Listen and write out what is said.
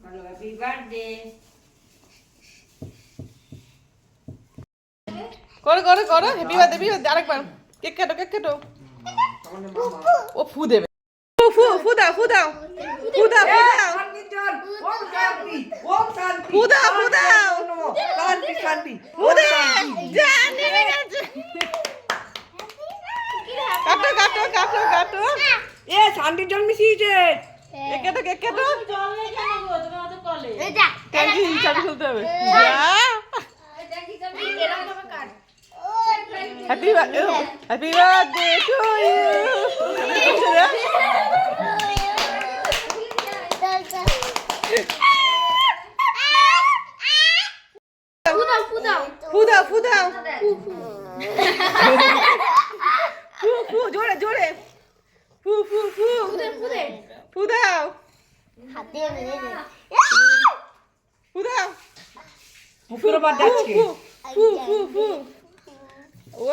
বলো happy birthday. করো করো করো হ্যাপি বার্থডে আরেকবার কেক কাটো ও ফু দেবে ফু দাও ফু দাও ফু দাও ফু দাও ওম শান্তি ওম শান্তি ফু দাও ফু দাও শান্তি শান্তি ফু দে যা নেমে গেছে কাটো কাটো কাটো কাটো এ শান্তি জল মিশিয়েছে। কেক কাটো জল নেই কেন গো তুমি আমাদের কলে ট্যাঙ্কি চাবি খুলতে হবে যা হ্যাপি বার্থডে টু ফু দাও ফু দাও ফু জোরে জোরে ফু ফু ফু ফু দাও ফু দাও মুখের উপর যাচ্ছে। ফু ফু ফু ও